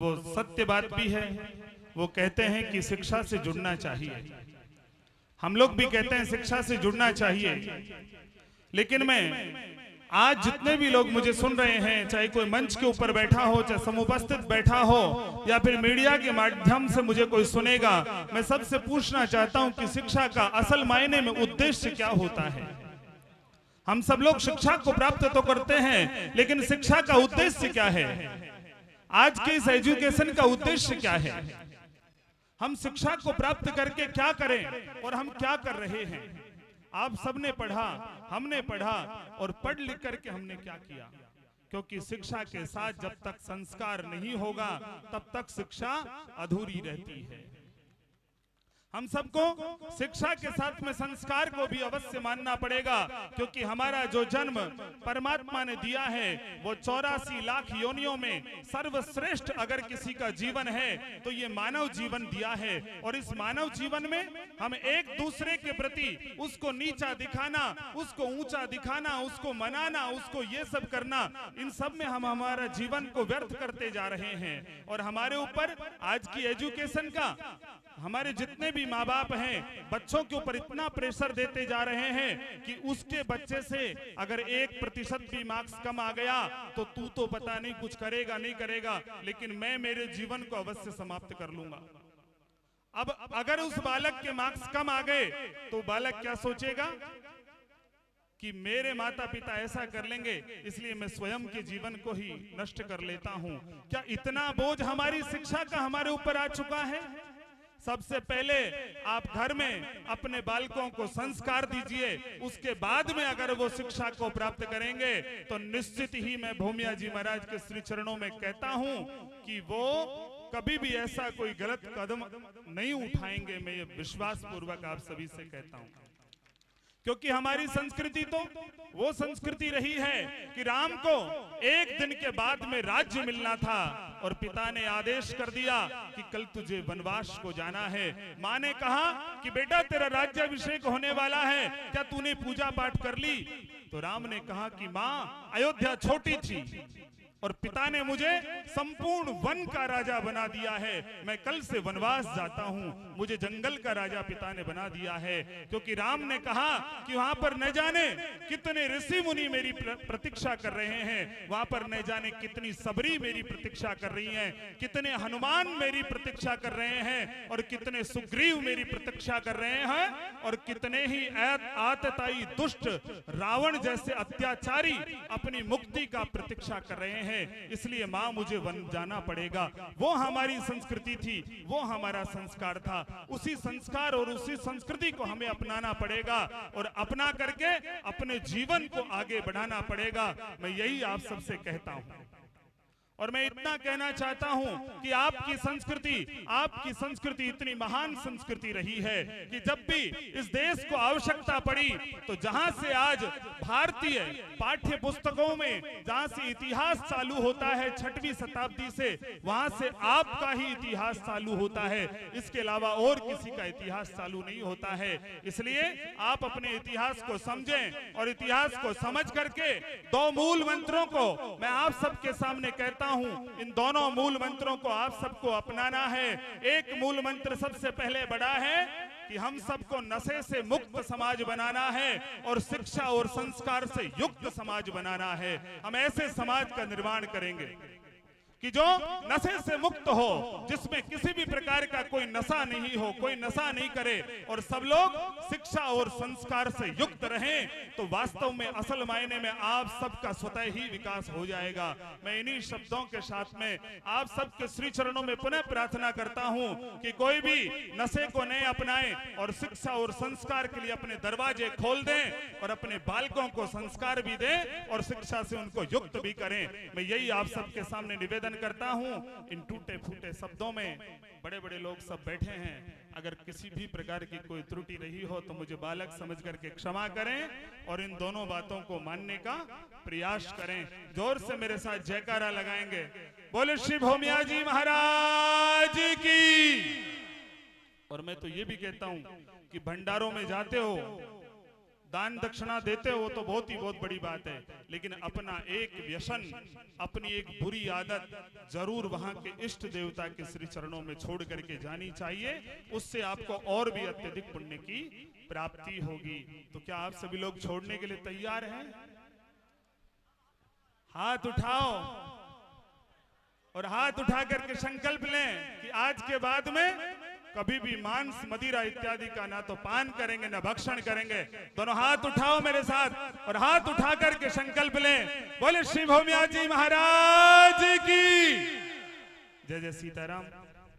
वो सत्य बात भी है। वो कहते हैं कि शिक्षा से जुड़ना चाहिए, हम लोग भी कहते हैं शिक्षा से जुड़ना चाहिए। लेकिन मैं आज जितने भी लोग मुझे सुन रहे हैं, चाहे कोई मंच के ऊपर बैठा हो, चाहे समुपस्थित बैठा हो, या फिर मीडिया के माध्यम से मुझे कोई सुनेगा, मैं सबसे पूछना चाहता हूं कि शिक्षा का असल मायने में उद्देश्य क्या होता है। हम सब लोग शिक्षा को प्राप्त तो करते हैं, लेकिन शिक्षा का उद्देश्य क्या है? आज के इस एजुकेशन का उद्देश्य क्या है? हम शिक्षा को प्राप्त करके क्या करें और हम क्या कर रहे हैं? आप सबने पढ़ा, हमने पढ़ा, और पढ़ लिख करके हमने क्या किया? क्योंकि शिक्षा के साथ जब तक संस्कार नहीं होगा, तब तक शिक्षा अधूरी रहती है। हम सबको शिक्षा के साथ में संस्कार को भी अवश्य मानना पड़ेगा, क्योंकि हमारा जो जन्म परमात्मा ने दिया है वो 84 लाख योनियों में सर्वश्रेष्ठ अगर किसी का जीवन है तो ये मानव जीवन दिया है। और इस मानव जीवन में हम एक दूसरे के प्रति उसको नीचा दिखाना, उसको ऊंचा दिखाना, उसको मनाना, उसको ये सब करना, इन सब में हम हमारा जीवन को व्यर्थ करते जा रहे हैं। और हमारे ऊपर आज की एजुकेशन का, हमारे जितने भी माँ बाप हैं, बच्चों के ऊपर इतना प्रेशर देते जा रहे हैं कि उसके बच्चे से अगर 1% भी मार्क्स कम आ गया तो तू तो पता नहीं कुछ करेगा नहीं करेगा, लेकिन मैं मेरे जीवन को अवश्य समाप्त कर लूंगा। अब अगर उस बालक के मार्क्स कम आ गए तो बालक क्या सोचेगा कि मेरे माता पिता ऐसा कर लेंगे, इसलिए मैं स्वयं के जीवन को ही नष्ट कर लेता हूं। क्या इतना बोझ हमारी शिक्षा का हमारे ऊपर आ चुका है? सबसे पहले आप घर में अपने बालकों को संस्कार दीजिए, उसके बाद में अगर वो शिक्षा को प्राप्त करेंगे तो निश्चित ही मैं भूमिया जी महाराज के श्री चरणों में कहता हूं कि वो कभी भी ऐसा कोई गलत कदम नहीं उठाएंगे। मैं ये विश्वास पूर्वक आप सभी से कहता हूं, क्योंकि हमारी संस्कृति तो वो संस्कृति रही है कि राम को एक दिन के बाद में राज्य मिलना था और पिता ने आदेश कर दिया कि कल तुझे वनवास को जाना है। माँ ने कहा कि बेटा तेरा राज्याभिषेक होने वाला है, क्या तूने पूजा पाठ कर ली? तो राम ने कहा कि माँ, अयोध्या छोटी थी और पिता ने मुझे संपूर्ण वन का राजा बना दिया है, मैं कल से वनवास जाता हूं, मुझे जंगल का राजा पिता ने बना दिया है। क्योंकि राम ने कहा कि वहां पर न जाने कितने ऋषि मुनि मेरी प्रतीक्षा कर रहे हैं, वहां पर न जाने कितनी सबरी मेरी प्रतीक्षा कर रही हैं, कितने हनुमान मेरी प्रतीक्षा कर रहे हैं, और कितने सुग्रीव मेरी प्रतीक्षा कर रहे हैं, और कितने ही आतताई दुष्ट रावण जैसे अत्याचारी अपनी मुक्ति का प्रतीक्षा कर रहे हैं। इसलिए मां मुझे वन जाना पड़ेगा। वो हमारी संस्कृति थी, वो हमारा संस्कार था। उसी संस्कार और उसी संस्कृति को हमें अपनाना पड़ेगा और अपना करके अपने जीवन को आगे बढ़ाना पड़ेगा। मैं यही आप सबसे कहता हूं। और मैं इतना कहना चाहता हूं कि आपकी संस्कृति इतनी महान संस्कृति रही है कि जब भी इस देश को आवश्यकता पड़ी तो जहां से आज भारतीय पाठ्य पुस्तकों में जहां से इतिहास चालू होता है 6वीं शताब्दी से, वहां से आपका ही इतिहास चालू होता है। इसके अलावा और किसी का इतिहास चालू नहीं होता है। इसलिए आप अपने इतिहास को समझें और इतिहास को समझ करके 2 मूल मंत्रों को मैं आप सबके सामने कहता हूं, इन दोनों मूल मंत्रों को आप सबको अपनाना है। एक मूल मंत्र सबसे पहले बड़ा है कि हम सबको नशे से मुक्त समाज बनाना है और शिक्षा और संस्कार से युक्त समाज बनाना है। हम ऐसे समाज का निर्माण करेंगे कि जो नशे से मुक्त हो, जिसमें किसी भी प्रकार का कोई नशा नहीं हो, कोई नशा नहीं करे, और सब लोग शिक्षा और संस्कार से युक्त रहें, तो वास्तव में असल मायने में आप सबका स्वतः ही विकास हो जाएगा। मैं इन्हीं शब्दों के साथ में आप सबके श्री चरणों में पुनः प्रार्थना करता हूं कि कोई भी नशे को नहीं अपनाए और शिक्षा और संस्कार के लिए अपने दरवाजे खोल दें और अपने बालकों को संस्कार भी दें और शिक्षा से उनको युक्त भी करें। मैं यही आप सबके सामने निवेदन करता हूं। इन टूटे फूटे शब्दों में बड़े बड़े लोग सब बैठे हैं, अगर किसी भी प्रकार की कोई त्रुटि रही हो तो मुझे बालक समझ करके क्षमा करें और इन दोनों बातों को मानने का प्रयास करें। जोर से मेरे साथ जयकारा लगाएंगे, बोले श्री भूमिया जी महाराज की। और मैं तो ये भी कहता हूं कि भंडारों में जाते हो, दान दक्षिणा देते हो तो बहुत बड़ी बात है, लेकिन अपना एक व्यसन, अपनी एक बुरी आदत जरूर वहां के इष्ट देवता के श्री चरणों में छोड़ करके जानी चाहिए। उससे आपको और भी अत्यधिक पुण्य की प्राप्ति होगी। तो क्या आप सभी लोग छोड़ने के लिए तैयार हैं? हाथ उठाओ और हाथ उठा करके संकल्प लें कि आज के बाद में कभी भी मांस मदिरा इत्यादि का ना तो पान करेंगे ना भक्षण करेंगे। दोनों हाथ उठाओ मेरे साथ और हाथ उठा करके संकल्प लें। बोले श्री भौमिया जी महाराज की जय। जय सीताराम।